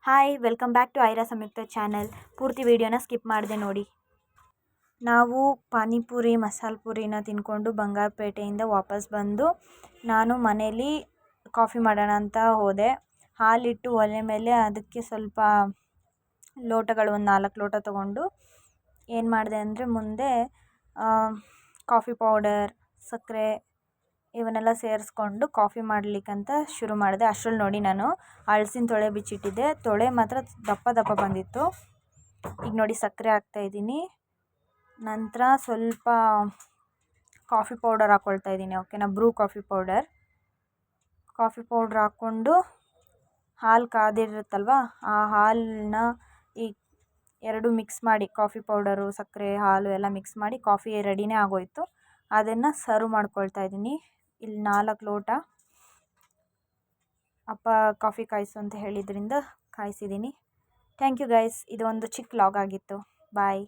Hi welcome back to Aira Samyukta channel. ಪೂರ್ತಿ ವಿಡಿಯೋನ skip ಮಾಡಿದೆ ನೋಡಿ. ನಾವು ಪಾನಿಪುರಿ ಮಸಾಲೆ ಪೂರಿನ ತಿಂದ್ಕೊಂಡು ಬಂಗಾರಪೇಟೆಯಿಂದ ವಾಪಸ್ ಬಂದು ನಾನು ಮನೇಲಿ ಕಾಫಿ ಮಾಡೋಣ ಅಂತ ಹೋದೆ. ಹಾಲಿಟ್ಟು ಒಲೆ ಮೇಲೆ ಅದಕ್ಕೆ ಸ್ವಲ್ಪ ಲೋಟಗಳು ಒಂದು 4 ಲೋಟ ತೊಗೊಂಡು ಏನು ಮಾಡಿದೆ ಅಂದರೆ ಮುಂದೆ ಕಾಫಿ ಪೌಡರ್, ಸಕ್ಕರೆ ಇವನ್ನೆಲ್ಲ ಸೇರಿಸ್ಕೊಂಡು ಕಾಫಿ ಮಾಡಲಿಕ್ಕಂತ ಶುರು ಮಾಡಿದೆ. ಅಷ್ಟರಲ್ಲಿ ನೋಡಿ ನಾನು ಹಲಸಿನ ತೊಳೆ ಬಿಚ್ಚಿಟ್ಟಿದ್ದೆ. ತೊಳೆ ಮಾತ್ರ ದಪ್ಪ ದಪ್ಪ ಬಂದಿತ್ತು. ಈಗ ನೋಡಿ ಸಕ್ಕರೆ ಹಾಕ್ತಾಯಿದ್ದೀನಿ. ನಂತರ ಸ್ವಲ್ಪ ಕಾಫಿ ಪೌಡರ್ ಹಾಕ್ಕೊಳ್ತಾ ಇದ್ದೀನಿ. ಓಕೆನಾ, ಬ್ರೂ ಕಾಫಿ ಪೌಡರ್ ಹಾಕ್ಕೊಂಡು ಹಾಲು ಕಾದಿರುತ್ತಲ್ವ, ಆ ಹಾಲನ್ನ ಈ ಎರಡು ಮಿಕ್ಸ್ ಮಾಡಿ, ಕಾಫಿ ಪೌಡರು, ಸಕ್ಕರೆ, ಹಾಲು ಎಲ್ಲ ಮಿಕ್ಸ್ ಮಾಡಿ ಕಾಫಿ ರೆಡಿನೇ ಆಗೋಯಿತು. ಅದನ್ನು ಸರ್ವ್ ಮಾಡ್ಕೊಳ್ತಾ ಇದ್ದೀನಿ. ಇಲ್ಲಿ 4 ಲೋಟ ಅಪ್ಪ ಕಾಫಿ ಕಾಯಿಸು ಅಂತ ಹೇಳಿದ್ರಿಂದ ಕಾಯಿಸಿದ್ದೀನಿ. Thank you guys. ಇದು ಒಂದು ಚಿಕ್ಕ ವ್ಲಾಗ್ ಆಗಿತ್ತು. ಬಾಯ್.